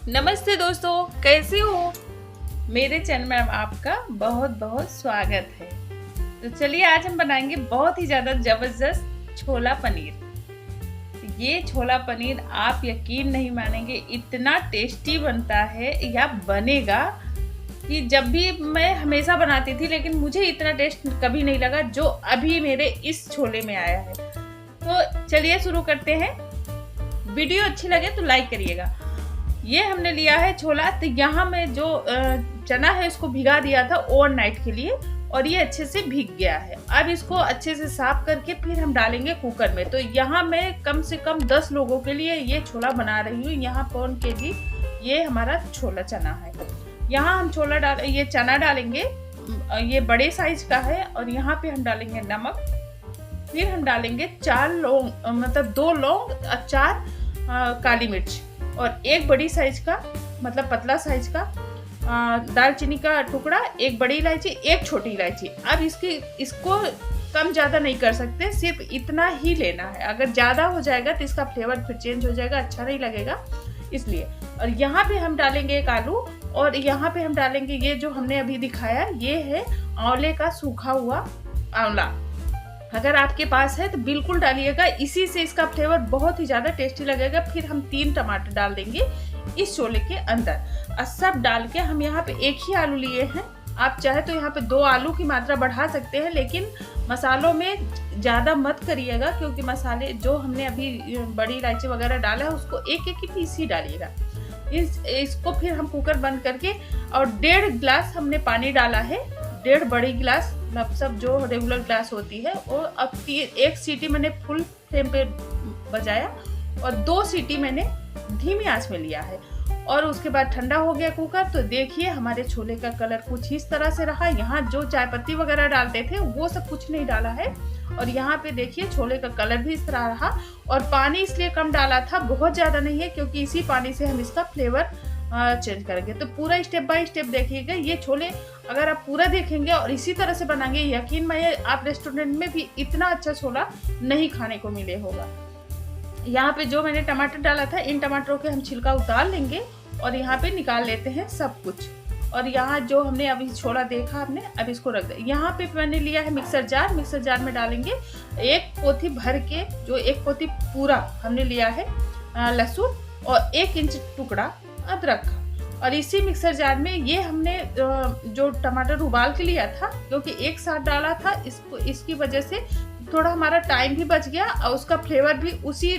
नमस्ते दोस्तों, कैसे हो? मेरे चैनल में आपका बहुत बहुत स्वागत है। तो चलिए आज हम बनाएंगे बहुत ही ज़्यादा ज़बरदस्त छोला पनीर। ये छोला पनीर आप यकीन नहीं मानेंगे, इतना टेस्टी बनता है या बनेगा कि जब भी मैं हमेशा बनाती थी लेकिन मुझे इतना टेस्ट कभी नहीं लगा जो अभी मेरे इस छोले में आया है। तो चलिए शुरू करते हैं। वीडियो अच्छी लगे तो लाइक करिएगा। ये हमने लिया है छोला, तो यहाँ में जो चना है इसको भिगा दिया था ओवरनाइट के लिए और ये अच्छे से भीग गया है। अब इसको अच्छे से साफ करके फिर हम डालेंगे कुकर में। तो यहाँ मैं कम से कम 10 लोगों के लिए ये छोला बना रही हूँ। यहाँ 1 kg ये हमारा छोला चना है। यहाँ हम ये चना डालेंगे, ये बड़े साइज का है। और यहाँ पे हम डालेंगे नमक, फिर हम डालेंगे 4 लौंग, मतलब 2 लौंग, 4 काली मिर्च और 1 बड़ी साइज का, मतलब पतला साइज का दालचीनी का टुकड़ा, 1 बड़ी इलायची, 1 छोटी इलायची। अब इसको कम ज़्यादा नहीं कर सकते, सिर्फ इतना ही लेना है। अगर ज़्यादा हो जाएगा तो इसका फ्लेवर फिर चेंज हो जाएगा, अच्छा नहीं लगेगा इसलिए। और यहाँ पे हम डालेंगे 1 आलू और यहाँ पे हम डालेंगे ये जो हमने अभी दिखाया, ये है आंवले का सूखा हुआ आंवला। अगर आपके पास है तो बिल्कुल डालिएगा, इसी से इसका फ्लेवर बहुत ही ज़्यादा टेस्टी लगेगा। फिर हम 3 टमाटर डाल देंगे इस छोले के अंदर और सब डाल के हम यहाँ पे 1 ही आलू लिए हैं। आप चाहे तो यहाँ पे 2 आलू की मात्रा बढ़ा सकते हैं, लेकिन मसालों में ज़्यादा मत करिएगा क्योंकि मसाले जो हमने अभी बड़ी इलायची वगैरह डाला है उसको 1-1 ही पीस ही डालिएगा। इसको फिर हम कुकर बंद करके और 1.5 गिलास हमने पानी डाला है, 1.5 बड़ी गिलास, मतलब जो रेगुलर ग्लास होती है। और अब 1 सीटी मैंने फुल फ्लेम पे बजाया और 2 सीटी मैंने धीमी आंच में लिया है। और उसके बाद ठंडा हो गया कुकर। तो देखिए हमारे छोले का कलर कुछ इस तरह से रहा। यहाँ जो चाय पत्ती वगैरह डालते थे वो सब कुछ नहीं डाला है। और यहाँ पे देखिए छोले का कलर भी इस तरह रहा। और पानी इसलिए कम डाला था, बहुत ज़्यादा नहीं है, क्योंकि इसी पानी से हम इसका फ्लेवर चेंज करेंगे। तो पूरा स्टेप बाय स्टेप देखिएगा। ये छोले अगर आप पूरा देखेंगे और इसी तरह से बनाएंगे, यकीन मानिए आप रेस्टोरेंट में भी इतना अच्छा छोला नहीं खाने को मिले होगा। यहाँ पे जो मैंने टमाटर डाला था, इन टमाटरों के हम छिलका उतार लेंगे और यहाँ पे निकाल लेते हैं सब कुछ। और यहाँ जो हमने अभी छोला देखा आपने, अब इसको रख दे। यहाँ पे मैंने लिया है मिक्सर जार में डालेंगे 1 पोथी भर के, जो 1 पोथी पूरा हमने लिया है लहसुन और 1 इंच टुकड़ा अदरक का। और इसी मिक्सर जार में ये हमने जो टमाटर उबाल के लिया था, क्योंकि एक साथ डाला था, इसकी वजह से थोड़ा हमारा टाइम भी बच गया और उसका फ्लेवर भी उसी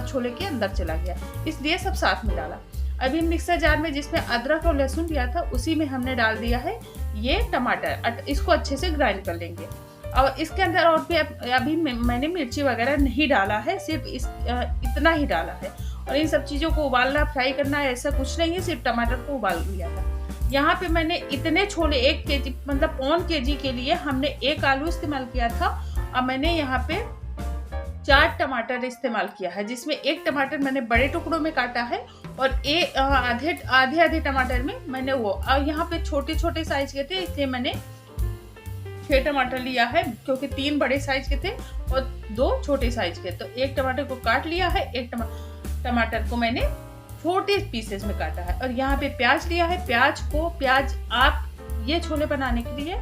छोले के अंदर चला गया, इसलिए सब साथ में डाला। अभी मिक्सर जार में जिसमें अदरक और लहसुन लिया था उसी में हमने डाल दिया है ये टमाटर। इसको अच्छे से ग्राइंड कर लेंगे। और इसके अंदर और भी अभी मैंने मिर्ची वगैरह नहीं डाला है, सिर्फ इतना ही डाला है। और इन सब चीज़ों को उबालना, फ्राई करना ऐसा कुछ नहीं है, सिर्फ टमाटर को उबाल लिया था। यहाँ पे मैंने इतने छोले 1 kg, मतलब 1 kg के लिए हमने 1 आलू इस्तेमाल किया था। और मैंने यहाँ पे 4 टमाटर इस्तेमाल किया है, जिसमें 1 टमाटर मैंने बड़े टुकड़ों में काटा है और आधे टमाटर में मैंने वो, और यहाँ पे छोटे छोटे साइज के थे इसलिए मैंने 6 टमाटर लिया है, क्योंकि 3 बड़े साइज के थे और 2 छोटे साइज के। तो 1 टमाटर को काट लिया है, 1 टमाटर को मैंने छोटे पीसेस में काटा है। और यहाँ पे प्याज लिया है। प्याज आप ये छोले बनाने के लिए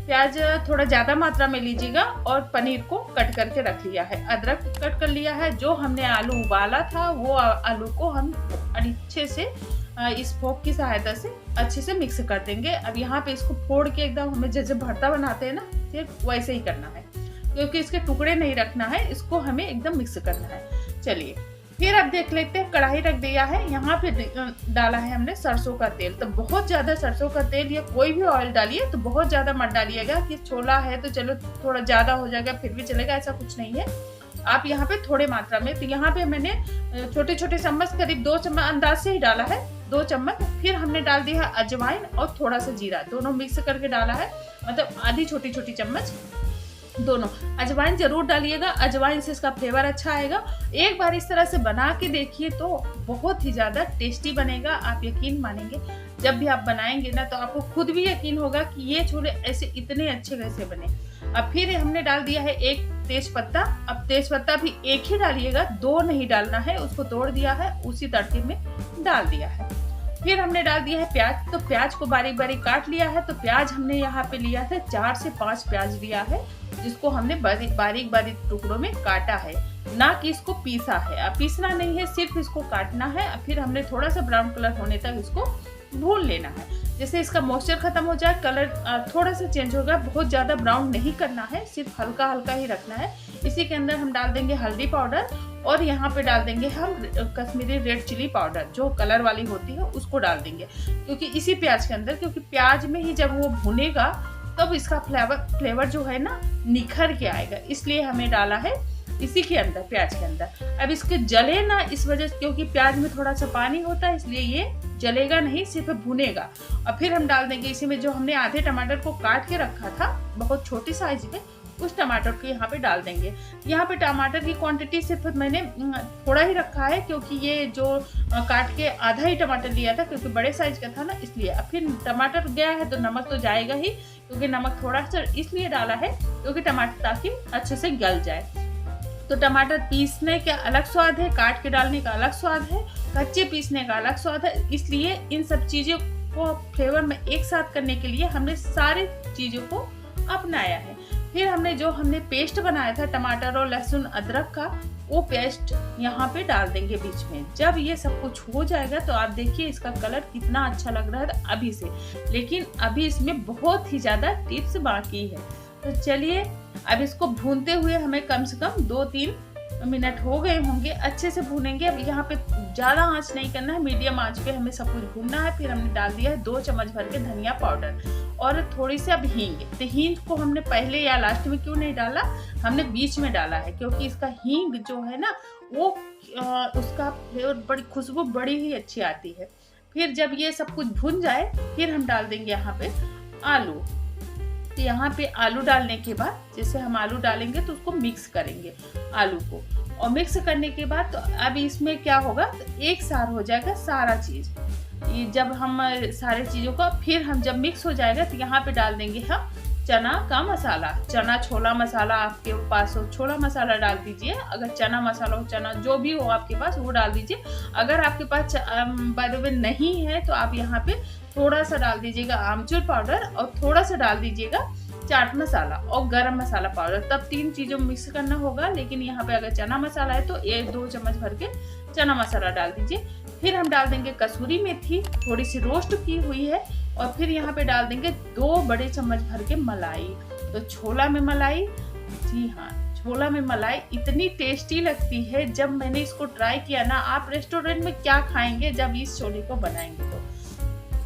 प्याज थोड़ा ज़्यादा मात्रा में लीजिएगा। और पनीर को कट करके रख लिया है। अदरक कट कर लिया है। जो हमने आलू उबाला था वो आलू को हम अच्छे से इस फोक की सहायता से अच्छे से मिक्स कर देंगे। अब यहाँ पे इसको फोड़ के एकदम हमें जैसे भरता बनाते हैं ना, सिर्फ वैसे ही करना है, क्योंकि इसके टुकड़े नहीं रखना है, इसको हमें एकदम मिक्स करना है। चलिए फिर अब देख लेते हैं। कढ़ाई रख दिया है, यहाँ पे डाला है हमने सरसों का तेल। तो बहुत ज़्यादा सरसों का तेल या कोई भी ऑयल डालिए तो बहुत ज़्यादा मत डालिएगा कि छोला है तो चलो थोड़ा ज़्यादा हो जाएगा फिर भी चलेगा, ऐसा कुछ नहीं है। आप यहाँ पे थोड़े मात्रा में, तो यहाँ पे मैंने छोटे छोटे चम्मच, करीब 2 चम्मच अंदाज से ही डाला है, 2 चम्मच। फिर हमने डाल दिया है अजवाइन और थोड़ा सा जीरा, दोनों मिक्स करके डाला है, मतलब आधी छोटी छोटी चम्मच दोनों। अजवाइन जरूर डालिएगा, अजवाइन से इसका फ्लेवर अच्छा आएगा। एक बार इस तरह से बना के देखिए तो बहुत ही ज़्यादा टेस्टी बनेगा, आप यकीन मानेंगे। जब भी आप बनाएंगे ना तो आपको खुद भी यकीन होगा कि ये छोले ऐसे इतने अच्छे कैसे बने। अब फिर हमने डाल दिया है 1 तेज पत्ता। अब तेज पत्ता भी 1 ही डालिएगा, 2 नहीं डालना है, उसको तोड़ दिया है, उसी तड़के में डाल दिया है। फिर हमने डाल दिया है प्याज। तो प्याज को बारीक बारीक काट लिया है। तो प्याज हमने यहाँ पे लिया था 4 से 5 प्याज लिया है, जिसको हमने बारीक बारीक टुकड़ों में काटा है, ना कि इसको पीसा है। अब पीसना नहीं है, सिर्फ इसको काटना है। फिर हमने थोड़ा सा ब्राउन कलर होने तक इसको भून लेना है। जैसे इसका मॉइस्चर खत्म हो जाए, कलर थोड़ा सा चेंज होगा, बहुत ज़्यादा ब्राउन नहीं करना है, सिर्फ हल्का हल्का ही रखना है। इसी के अंदर हम डाल देंगे हल्दी पाउडर और यहाँ पे डाल देंगे हम कश्मीरी रेड चिली पाउडर, जो कलर वाली होती है उसको डाल देंगे, क्योंकि इसी प्याज के अंदर, क्योंकि प्याज में ही जब वो भुनेगा तब इसका फ्लेवर जो है ना निखर के आएगा, इसलिए हमें डाला है इसी के अंदर, प्याज के अंदर। अब इसके जले ना, इस वजह से, क्योंकि प्याज में थोड़ा सा पानी होता है, इसलिए ये जलेगा नहीं, सिर्फ भुनेगा। और फिर हम डाल देंगे इसी में जो हमने आधे टमाटर को काट के रखा था बहुत छोटी साइज में, उस टमाटर को यहाँ पे डाल देंगे। यहाँ पे टमाटर की क्वांटिटी सिर्फ मैंने थोड़ा ही रखा है, क्योंकि ये जो काट के आधा ही टमाटर लिया था, क्योंकि बड़े साइज का था ना, इसलिए। अब फिर टमाटर गया है तो नमक तो जाएगा ही, क्योंकि नमक थोड़ा सा इसलिए डाला है क्योंकि टमाटर ताकि अच्छे से गल जाए। तो टमाटर पीसने का अलग स्वाद है, काट के डालने का अलग स्वाद है, कच्चे पीसने का अलग स्वाद है। इसलिए इन सब चीज़ों को फ्लेवर में एक साथ करने के लिए हमने सारी चीज़ों को अपनाया है। फिर हमने पेस्ट बनाया था टमाटर और लहसुन अदरक का, वो पेस्ट यहाँ पे डाल देंगे बीच में। जब ये सब कुछ हो जाएगा तो आप देखिए इसका कलर कितना अच्छा लग रहा है अभी से, लेकिन अभी इसमें बहुत ही ज़्यादा टिप्स बाकी है। तो चलिए अब इसको भूनते हुए हमें कम से कम 2-3 मिनट हो गए होंगे, अच्छे से भूनेंगे। अब यहाँ पे ज़्यादा आंच नहीं करना है, मीडियम आंच पे हमें सब कुछ भूनना है। फिर हमने डाल दिया है 2 चम्मच भर के धनिया पाउडर और थोड़ी सी अब हींग। तो हींग को हमने पहले या लास्ट में क्यों नहीं डाला, हमने बीच में डाला है, क्योंकि इसका हींग जो है ना वो उसका फ्लेवर, बड़ी खुशबू बड़ी ही अच्छी आती है। फिर जब ये सब कुछ भुन जाए फिर हम डाल देंगे यहाँ पे आलू। तो यहाँ पे आलू डालने के बाद, जैसे हम आलू डालेंगे तो उसको मिक्स करेंगे आलू को, और मिक्स करने के बाद तो अब इसमें क्या होगा, तो एक सार हो जाएगा सारा चीज़। ये जब हम सारे चीज़ों का फिर हम जब मिक्स हो जाएगा तो यहाँ पे डाल देंगे हम चना का मसाला, चना छोला मसाला आपके पास हो छोला मसाला डाल दीजिए, अगर चना मसाला हो, चना जो भी हो आपके पास वो डाल दीजिए। अगर आपके पास बाय द वे नहीं है तो आप यहाँ पे थोड़ा सा डाल दीजिएगा आमचूर पाउडर और थोड़ा सा डाल दीजिएगा चाट मसाला और गरम मसाला पाउडर, तब 3 चीज़ों मिक्स करना होगा। लेकिन यहाँ पे अगर चना मसाला है तो 1-2 चम्मच भर के चना मसाला डाल दीजिए। फिर हम डाल देंगे कसूरी मेथी, थोड़ी सी रोस्ट की हुई है, और फिर यहाँ पे डाल देंगे 2 बड़े चम्मच भर के मलाई। तो छोला में मलाई, जी हाँ, छोला में मलाई इतनी टेस्टी लगती है। जब मैंने इसको ट्राई किया ना, आप रेस्टोरेंट में क्या खाएंगे जब इस छोले को बनाएंगे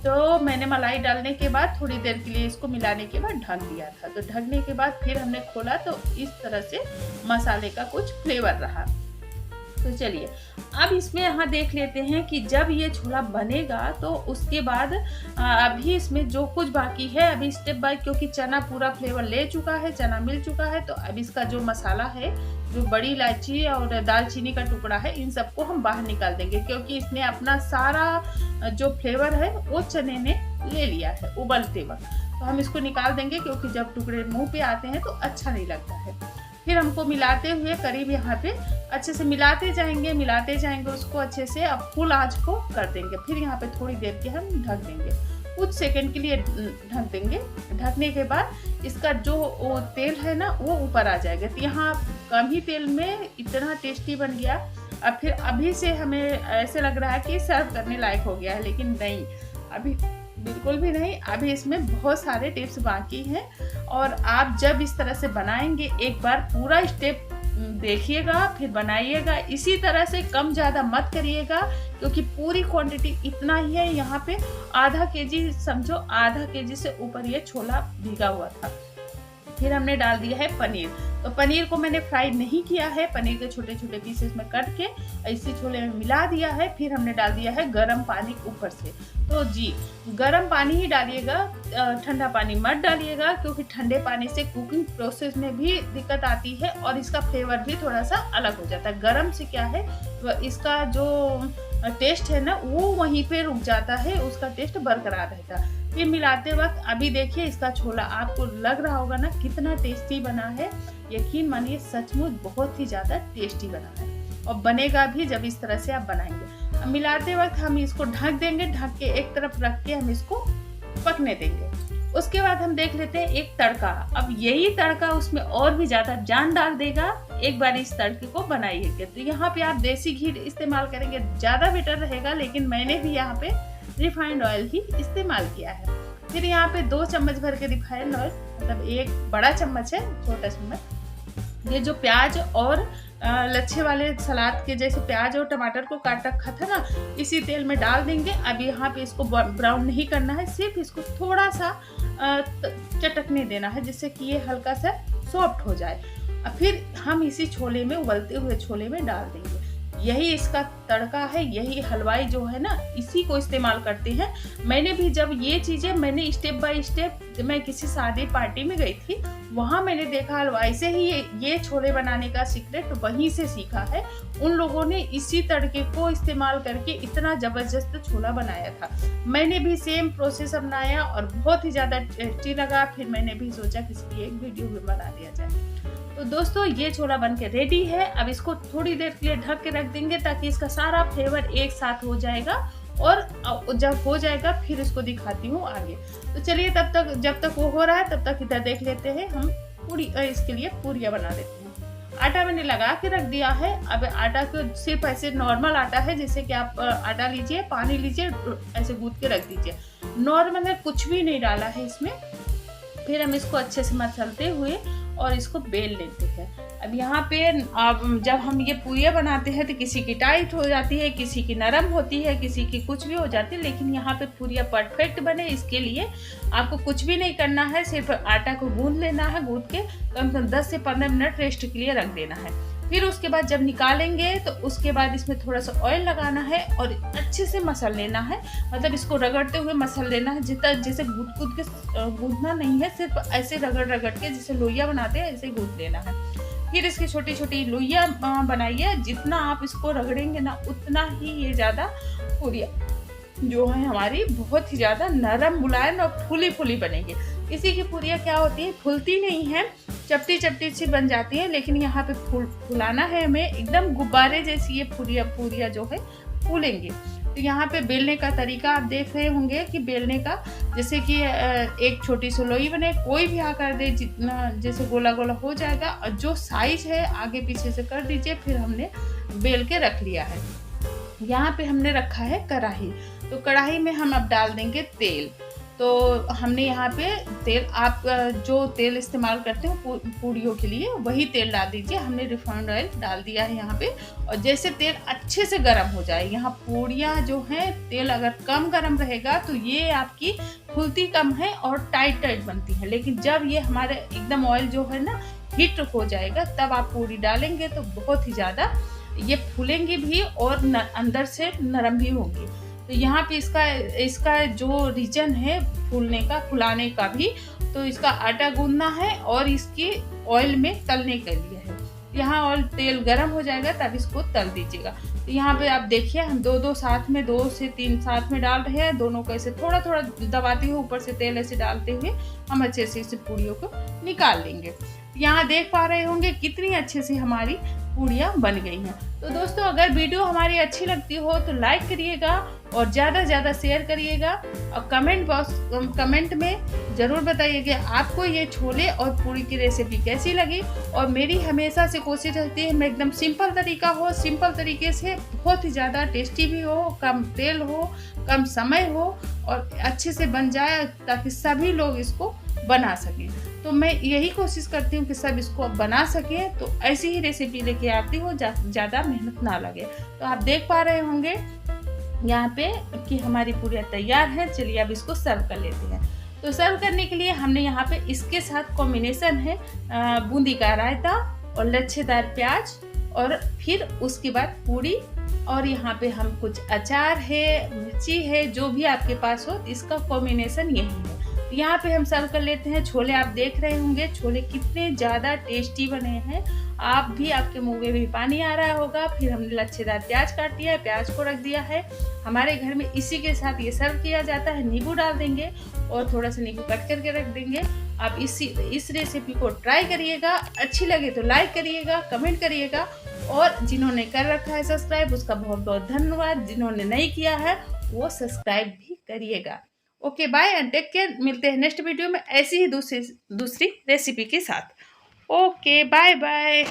तो मैंने मलाई डालने के बाद थोड़ी देर के लिए इसको मिलाने के बाद ढक दिया था। तो ढकने के बाद फिर हमने खोला तो इस तरह से मसाले का कुछ फ्लेवर रहा। तो चलिए अब इसमें यहाँ देख लेते हैं कि जब ये छोला बनेगा तो उसके बाद अभी इसमें जो कुछ बाकी है, अभी स्टेप बाय, क्योंकि चना पूरा फ्लेवर ले चुका है, चना मिल चुका है, तो अब इसका जो मसाला है, जो बड़ी इलायची और दालचीनी का टुकड़ा है, इन सबको हम बाहर निकाल देंगे, क्योंकि इसने अपना सारा जो फ्लेवर है वो चने ने ले लिया है उबलते वक्त। तो हम इसको निकाल देंगे, क्योंकि जब टुकड़े मुंह पे आते हैं तो अच्छा नहीं लगता है। फिर हमको मिलाते हुए करीब यहाँ पे अच्छे से मिलाते जाएंगे उसको अच्छे से। अब फुल आंच को कर देंगे। फिर यहाँ पे थोड़ी देर के हम ढक देंगे, कुछ सेकंड के लिए ढक देंगे। ढकने के बाद इसका जो तेल है ना वो ऊपर आ जाएगा। तो यहाँ कम ही तेल में इतना टेस्टी बन गया। अब फिर अभी से हमें ऐसे लग रहा है कि सर्व करने लायक हो गया है, लेकिन नहीं, अभी बिल्कुल भी नहीं। अभी इसमें बहुत सारे टिप्स बाकी हैं, और आप जब इस तरह से बनाएंगे, एक बार पूरा स्टेप देखिएगा फिर बनाइएगा। इसी तरह से कम ज़्यादा मत करिएगा, क्योंकि पूरी क्वांटिटी इतना ही है। यहाँ पे आधा केजी, समझो आधा केजी से ऊपर ये छोला भीगा हुआ था। फिर हमने डाल दिया है पनीर। तो पनीर को मैंने फ्राई नहीं किया है, पनीर के छोटे छोटे पीसेस में कट के इसी छोले में मिला दिया है। फिर हमने डाल दिया है गर्म पानी ऊपर से। तो जी, गर्म पानी ही डालिएगा, ठंडा पानी मत डालिएगा, क्योंकि ठंडे पानी से कुकिंग प्रोसेस में भी दिक्कत आती है और इसका फ्लेवर भी थोड़ा सा अलग हो जाता है। गर्म से क्या है, इसका जो टेस्ट है ना वो वहीं पे रुक जाता है, उसका टेस्ट बरकरार रहता है। फिर मिलाते वक्त अभी देखिए इसका छोला आपको लग रहा होगा ना कितना टेस्टी बना है। यकीन मानिए, सचमुच बहुत ही ज़्यादा टेस्टी बना है, और बनेगा भी जब इस तरह से आप बनाएंगे। मिलाते वक्त हम इसको ढक देंगे, ढक के एक तरफ रख के हम इसको पकने देंगे। उसके बाद हम देख लेते हैं एक तड़का। अब यही तड़का उसमें और भी ज़्यादा जान डाल देगा। एक बार इस तड़के को बनाइएगा। तो यहाँ पे आप देसी घी इस्तेमाल करेंगे ज़्यादा बेटर रहेगा, लेकिन मैंने भी यहाँ पे रिफाइंड ऑयल ही इस्तेमाल किया है। फिर यहाँ पे 2 चम्मच भर के रिफाइंड ऑयल, मतलब एक बड़ा चम्मच है, छोटा चम्मच। ये जो प्याज और लच्छे वाले सलाद के जैसे प्याज और टमाटर को काट रखा था ना, इसी तेल में डाल देंगे। अब यहाँ पे इसको ब्राउन नहीं करना है, सिर्फ इसको थोड़ा सा चटकने देना है, जिससे कि ये हल्का सा सॉफ्ट हो जाए। अब फिर हम इसी छोले में, उबलते हुए छोले में डाल देंगे। यही इसका तड़का है, यही हलवाई जो है ना इसी को इस्तेमाल करते हैं। मैंने भी जब ये चीज़ें मैंने स्टेप बाय स्टेप, मैं किसी शादी पार्टी में गई थी, वहाँ मैंने देखा हलवाई से ही ये छोले बनाने का सीक्रेट वहीं से सीखा है। उन लोगों ने इसी तड़के को इस्तेमाल करके इतना ज़बरदस्त छोला बनाया था। मैंने भी सेम प्रोसेस अपनाया और बहुत ही ज़्यादा टेस्टी लगा। फिर मैंने भी सोचा कि इसकी एक वीडियो भी बना दिया जाए। तो दोस्तों ये छोला बनके रेडी है। अब इसको थोड़ी देर के लिए ढक के रख देंगे ताकि इसका सारा फ्लेवर एक साथ हो जाएगा, और जब हो जाएगा फिर इसको दिखाती हूँ आगे। तो चलिए तब तक, जब तक वो हो रहा है तब तक इधर देख लेते हैं हम इसके लिए पूरियाँ बना लेते हैं। आटा मैंने लगा के रख दिया है। अब आटा को सिर्फ ऐसे नॉर्मल आटा है, जैसे कि आप आटा लीजिए, पानी लीजिए, ऐसे गूंथ के रख दीजिए। नॉर्मल है, कुछ भी नहीं डाला है इसमें। फिर हम इसको अच्छे से मसलते हुए और इसको बेल लेते हैं। अब यहाँ पे जब हम ये पूरियाँ बनाते हैं तो किसी की टाइट हो जाती है, किसी की नरम होती है, किसी की कुछ भी हो जाती है, लेकिन यहाँ पे पूरियाँ परफेक्ट बने इसके लिए आपको कुछ भी नहीं करना है। सिर्फ आटा को गूंथ लेना है, गूंथ के कम से कम 10 से 15 मिनट रेस्ट के लिए रख देना है। फिर उसके बाद जब निकालेंगे तो उसके बाद इसमें थोड़ा सा ऑयल लगाना है और अच्छे से मसल लेना है। मतलब इसको रगड़ते हुए मसल लेना है, जितना जैसे गूंथ के गूंथना नहीं है, सिर्फ ऐसे रगड़ के जैसे लोइयाँ बनाते हैं ऐसे ही गूंथ लेना है। फिर इसकी छोटी छोटी लोइयाँ बनाइए। जितना आप इसको रगड़ेंगे ना उतना ही ये ज़्यादा पूरियाँ जो है हमारी बहुत ही ज़्यादा नरम, मुलायम और फूली फूली बनेगी। किसी की पूरियाँ क्या होती है, फूलती नहीं है, चपटी चपटी सी बन जाती है, लेकिन यहाँ पे फुलाना है हमें, एकदम गुब्बारे जैसी ये पूरियाँ जो है फूलेंगी। तो यहाँ पे बेलने का तरीका आप देख रहे होंगे कि बेलने का, जैसे कि एक छोटी सी लोई बने, कोई भी आकार दे, जितना जैसे गोला गोला हो जाएगा, और जो साइज है आगे पीछे से कर दीजिए। फिर हमने बेल के रख लिया है। यहाँ पे हमने रखा है कढ़ाई। तो कढ़ाई में हम अब डाल देंगे तेल। तो हमने यहाँ पे तेल, आप जो तेल इस्तेमाल करते हो पूड़ियों के लिए वही तेल डाल दीजिए। हमने रिफाइंड ऑयल डाल दिया है यहाँ पे। और जैसे तेल अच्छे से गर्म हो जाए, यहाँ पूड़ियाँ जो हैं, तेल अगर कम गर्म रहेगा तो ये आपकी फूलती कम है और टाइट टाइट बनती है। लेकिन जब ये हमारे एकदम ऑयल जो है ना हीट हो जाएगा, तब आप पूड़ी डालेंगे तो बहुत ही ज़्यादा ये फूलेंगी भी और अंदर से नरम भी होंगी। तो यहाँ पे इसका जो रीजन है फूलने का, फुलाने का भी, तो इसका आटा गूंदना है और इसकी ऑयल में तलने के लिए है। यहाँ ऑयल तेल गर्म हो जाएगा तब इसको तल दीजिएगा। तो यहाँ पे आप देखिए हम दो साथ में, 2 से 3 साथ में डाल रहे हैं। दोनों को ऐसे थोड़ा थोड़ा दबाते हुए ऊपर से तेल ऐसे डालते हुए हम अच्छे से इस पूड़ियों को निकाल लेंगे। यहाँ देख पा रहे होंगे कितनी अच्छे से हमारी पूड़ियाँ बन गई हैं। तो दोस्तों अगर वीडियो हमारी अच्छी लगती हो तो लाइक करिएगा और ज़्यादा से ज़्यादा शेयर करिएगा, और कमेंट में ज़रूर बताइएगा आपको ये छोले और पूड़ी की रेसिपी कैसी लगी। और मेरी हमेशा से कोशिश रहती है मैं एकदम सिंपल तरीका हो, सिंपल तरीके से बहुत ही ज़्यादा टेस्टी भी हो, कम तेल हो, कम समय हो और अच्छे से बन जाए ताकि सभी लोग इसको बना सकें। तो मैं यही कोशिश करती हूँ कि सब इसको बना सकें। तो ऐसी ही रेसिपी लेके आती हूँ, ज़्यादा मेहनत ना लगे। तो आप देख पा रहे होंगे यहाँ पे कि हमारी पूरियाँ तैयार है। चलिए अब इसको सर्व कर लेते हैं। तो सर्व करने के लिए हमने यहाँ पे इसके साथ कॉम्बिनेशन है बूंदी का रायता और लच्छेदार प्याज, और फिर उसके बाद पूड़ी, और यहाँ पे हम कुछ अचार है, मिर्ची है, जो भी आपके पास हो, इसका कॉम्बिनेशन यही है। यहाँ पे हम सर्व कर लेते हैं। छोले आप देख रहे होंगे, छोले कितने ज़्यादा टेस्टी बने हैं। आप भी, आपके मुंह में भी पानी आ रहा होगा। फिर हमने लच्छेदार प्याज काट दिया है, प्याज को रख दिया है। हमारे घर में इसी के साथ ये सर्व किया जाता है। नींबू डाल देंगे और थोड़ा सा नींबू कट करके रख देंगे। आप इस रेसिपी को ट्राई करिएगा। अच्छी लगे तो लाइक करिएगा, कमेंट करिएगा और जिन्होंने कर रखा है सब्सक्राइब उसका बहुत बहुत धन्यवाद, जिन्होंने नहीं किया है वो सब्सक्राइब भी करिएगा। Okay bye and take care. मिलते हैं नेक्स्ट वीडियो में ऐसी ही दूसरी रेसिपी के साथ। Okay bye bye.